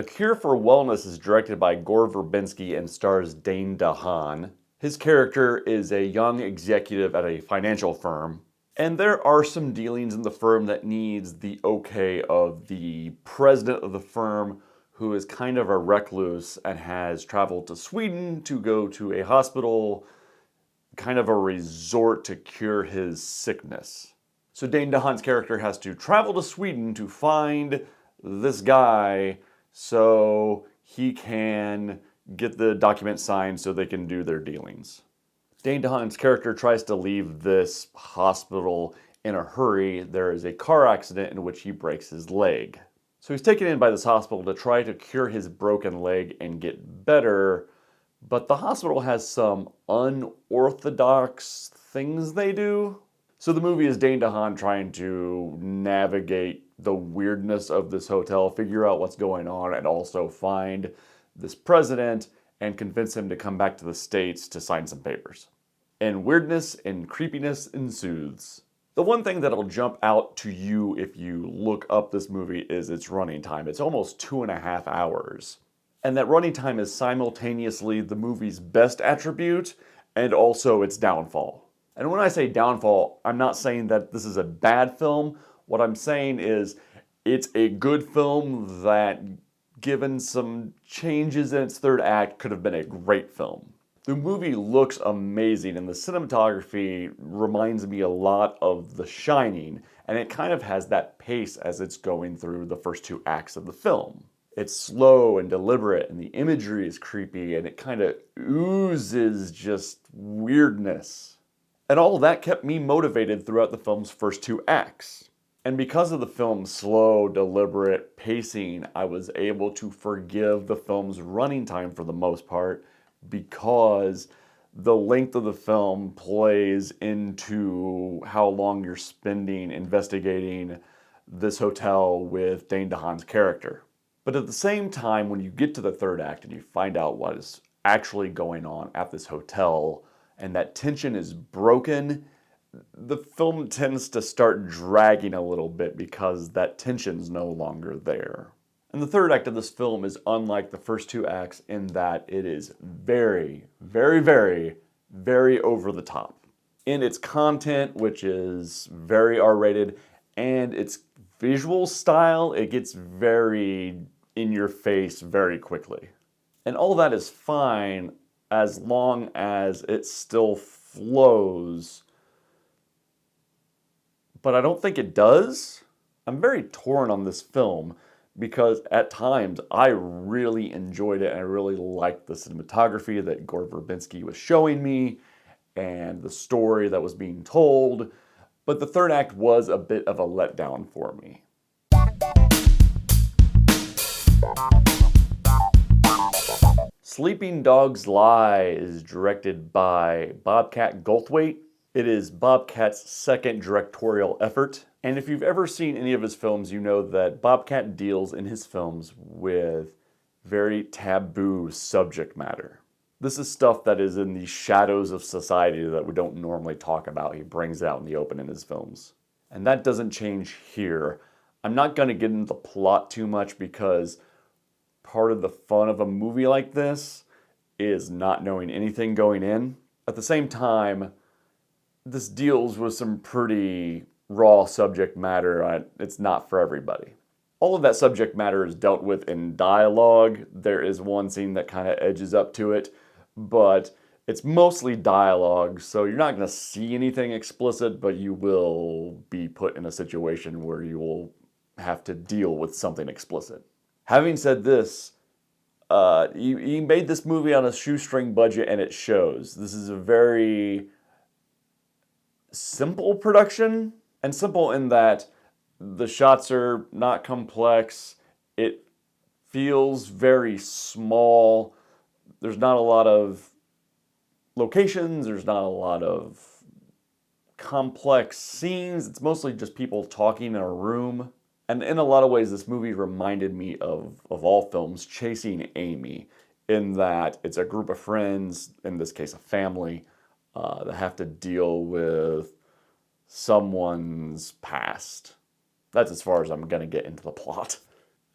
Cure for Wellness is directed by Gore Verbinski and stars Dane DeHaan. His character is a young executive at a financial firm, and there are some dealings in the firm that needs the okay of the president of the firm, who is kind of a recluse and has traveled to Sweden to go to a hospital, kind of a resort to cure his sickness. So Dane DeHaan's character has to travel to Sweden to find this guy so he can get the document signed so they can do their dealings. Dane DeHaan's character tries to leave this hospital in a hurry. There is a car accident in which he breaks his leg. So he's taken in by this hospital to try to cure his broken leg and get better, but the hospital has some unorthodox things they do. So the movie is Dane DeHaan trying to navigate the weirdness of this hotel, figure out what's going on, and also find this president and convince him to come back to the States to sign some papers. And weirdness and creepiness ensues. The one thing that'll jump out to you if you look up this movie is its running time. It's almost 2.5 hours. And that running time is simultaneously the movie's best attribute and also its downfall. And when I say downfall, I'm not saying that this is a bad film. What I'm saying is it's a good film that, given some changes in its third act, could have been a great film. The movie looks amazing, and the cinematography reminds me a lot of The Shining, and it kind of has that pace as it's going through the first 2 acts of the film. It's slow and deliberate, and the imagery is creepy, and it kind of oozes just weirdness. And all of that kept me motivated throughout the film's first 2 acts. And because of the film's slow, deliberate pacing, I was able to forgive the film's running time for the most part, because the length of the film plays into how long you're spending investigating this hotel with Dane DeHaan's character. But at the same time, when you get to the third act and you find out what is actually going on at this hotel, and that tension is broken, the film tends to start dragging a little bit because that tension's no longer there. And the third act of this film is unlike the first 2 acts in that it is very, very, very, very over the top. In its content, which is very R-rated, and its visual style, it gets very in your face very quickly. And all that is fine as long as it still flows. But I don't think it does. I'm very torn on this film because at times I really enjoyed it and I really liked the cinematography that Gore Verbinski was showing me and the story that was being told. But the third act was a bit of a letdown for me. Sleeping Dogs Lie is directed by Bobcat Goldthwait. It is Bobcat's second directorial effort. And if you've ever seen any of his films, you know that Bobcat deals in his films with very taboo subject matter. This is stuff that is in the shadows of society that we don't normally talk about. He brings it out in the open in his films. And that doesn't change here. I'm not going to get into the plot too much because part of the fun of a movie like this is not knowing anything going in. At the same time, this deals with some pretty raw subject matter. It's not for everybody. All of that subject matter is dealt with in dialogue. There is one scene that kind of edges up to it, but it's mostly dialogue, so you're not going to see anything explicit, but you will be put in a situation where you will have to deal with something explicit. Having said this, he made this movie on a shoestring budget, and it shows. This is a very simple production, and simple in that the shots are not complex. It feels very small. There's not a lot of locations. There's not a lot of complex scenes. It's mostly just people talking in a room. And in a lot of ways, this movie reminded me of all films, Chasing Amy, in that it's a group of friends, in this case a family, that have to deal with someone's past. That's as far as I'm going to get into the plot.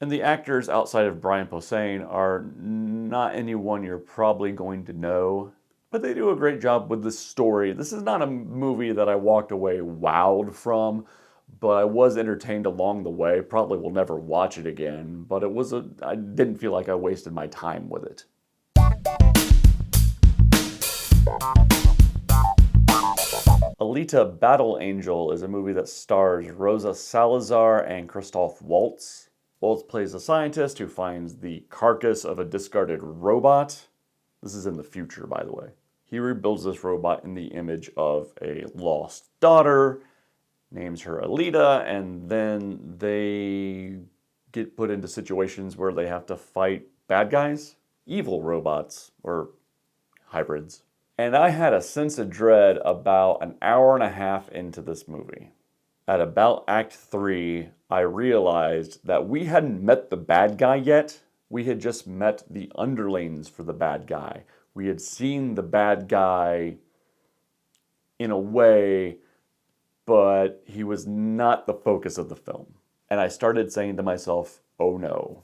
And the actors outside of Brian Posehn are not anyone you're probably going to know, but they do a great job with the story. This is not a movie that I walked away wowed from, but I was entertained along the way. Probably will never watch it again, but I didn't feel like I wasted my time with it. Alita: Battle Angel is a movie that stars Rosa Salazar and Christoph Waltz. Waltz plays a scientist who finds the carcass of a discarded robot. This is in the future, by the way. He rebuilds this robot in the image of a lost daughter, names her Alita, and then they get put into situations where they have to fight bad guys, evil robots, or hybrids. And I had a sense of dread about an hour and a half into this movie. At about Act 3, I realized that we hadn't met the bad guy yet. We had just met the underlings for the bad guy. We had seen the bad guy in a way, but he was not the focus of the film. And I started saying to myself, oh no,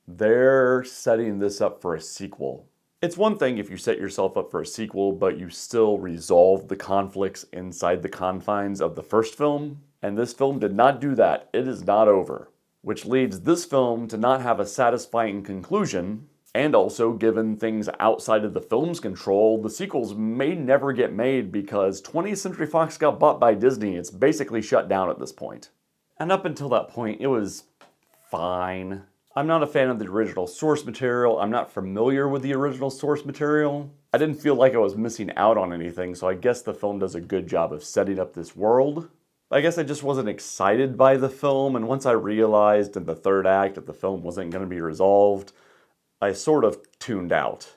they're setting this up for a sequel. It's one thing if you set yourself up for a sequel, but you still resolve the conflicts inside the confines of the first film. And this film did not do that. It is not over. Which leads this film to not have a satisfying conclusion. And also, given things outside of the film's control, the sequels may never get made because 20th Century Fox got bought by Disney. It's basically shut down at this point. And up until that point, it was fine. I'm not a fan of the original source material. I'm not familiar with the original source material. I didn't feel like I was missing out on anything, so I guess the film does a good job of setting up this world. I guess I just wasn't excited by the film, and once I realized in the third act that the film wasn't going to be resolved, I sort of tuned out.